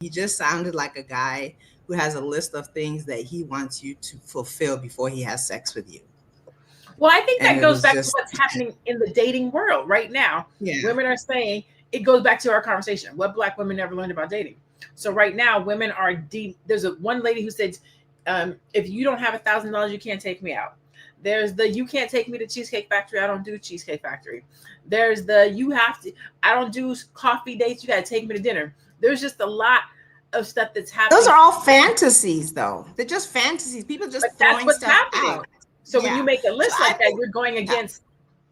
He just sounded like a guy who has a list of things that he wants you to fulfill before he has sex with you. Well, I think And that it goes was back to just, what's happening in the dating world right now. yeah. Women are saying, it goes back to our conversation. What Black women never learned about dating. So right now, women are deep. There's one lady who said, if you don't have $1,000, you can't take me out. There's the you can't take me to Cheesecake Factory. I don't do Cheesecake Factory. There's the you have to. I don't do coffee dates. You got to take me to dinner. There's just a lot of stuff that's Those happening. are all fantasies, though. They're just fantasies. People But just that's throwing what's stuff happening. out. So when you Yeah. make a So list I like that, think, you're going yeah. against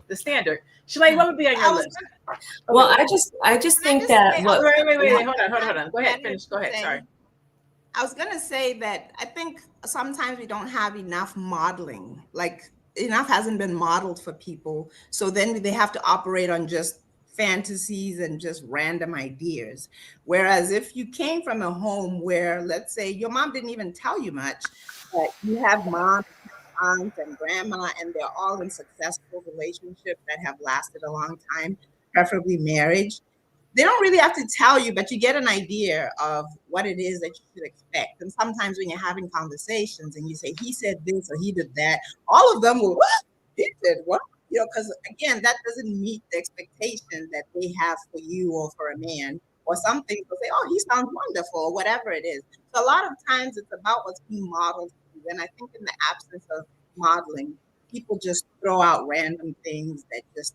the standard. Shalay, what would be on I your was list? Okay, Well, go ahead. I just Can I think just that say, I what was Wait. gonna, Hold on. Go ahead. Finish. Go to ahead. Sorry. say, I was gonna say that I think sometimes we don't have enough modeling. Like enough hasn't been modeled for people. So then they have to operate on just fantasies and just random ideas. Whereas if you came from a home where, let's say, your mom didn't even tell you much, but you have mom, aunts, and grandma, and they're all in successful relationships that have lasted a long time, preferably marriage. They don't really have to tell you, but you get an idea of what it is that you should expect. And sometimes when you're having conversations and you say, he said this or he did that, all of them will, what? He said what? You know, because again, that doesn't meet the expectation that they have for you or for a man. Or some things will say, oh, he sounds wonderful, or whatever it is. So a lot of times it's about what's being modeled to you. And I think in the absence of modeling, people just throw out random things that just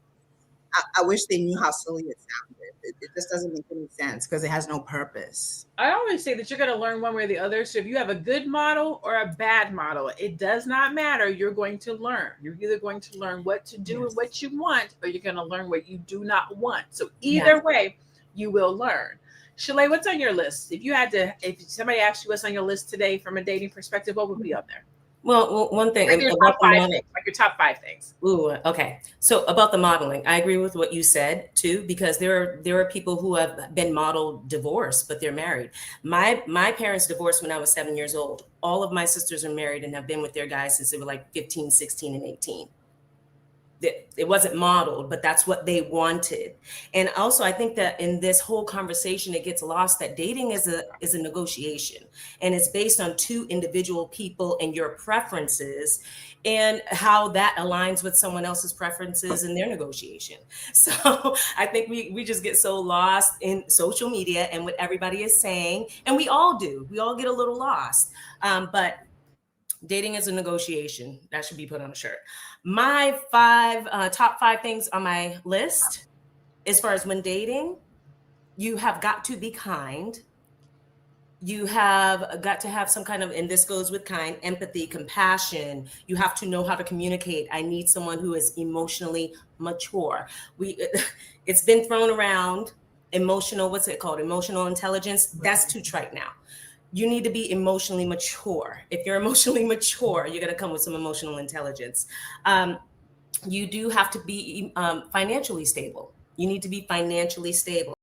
I wish they knew how silly it sounded. It just doesn't make any sense because it has no purpose. I always say that you're going to learn one way or the other. So if you have a good model or a bad model, it does not matter. You're going to learn. You're either going to learn what to do and Yes. what you want, or you're going to learn what you do not want. So Yes. either way, you will learn. Shalay, what's on your list? If you had to, if somebody asked you what's on your list today from a dating perspective, what would be on there? well, one thing Like your top about the five model. things. Like your top five things. Ooh, okay. So about the modeling, I agree with what you said too, because there are people who have been modeled divorced, but they're married. My parents divorced when I was 7 years old. All of my sisters are married and have been with their guys since they were like 15, 16, and 18. It wasn't modeled, but that's what they wanted. And also I think that in this whole conversation it gets lost that dating is a negotiation, and it's based on two individual people and your preferences and how that aligns with someone else's preferences in their negotiation. So I think we just get so lost in social media and what everybody is saying, and we all do, we all get a little lost. But dating is a negotiation. That should be put on a shirt. My top five things on my list, as far as when dating, you have got to be kind. You have got to have some kind of, and this goes with kind, empathy, compassion. You have to know how to communicate. I need someone who is emotionally mature. It's been thrown around, emotional, what's it called? Emotional intelligence. That's too trite now. You need to be emotionally mature. If you're emotionally mature, you're going to come with some emotional intelligence. You do have to be financially stable. You need to be financially stable.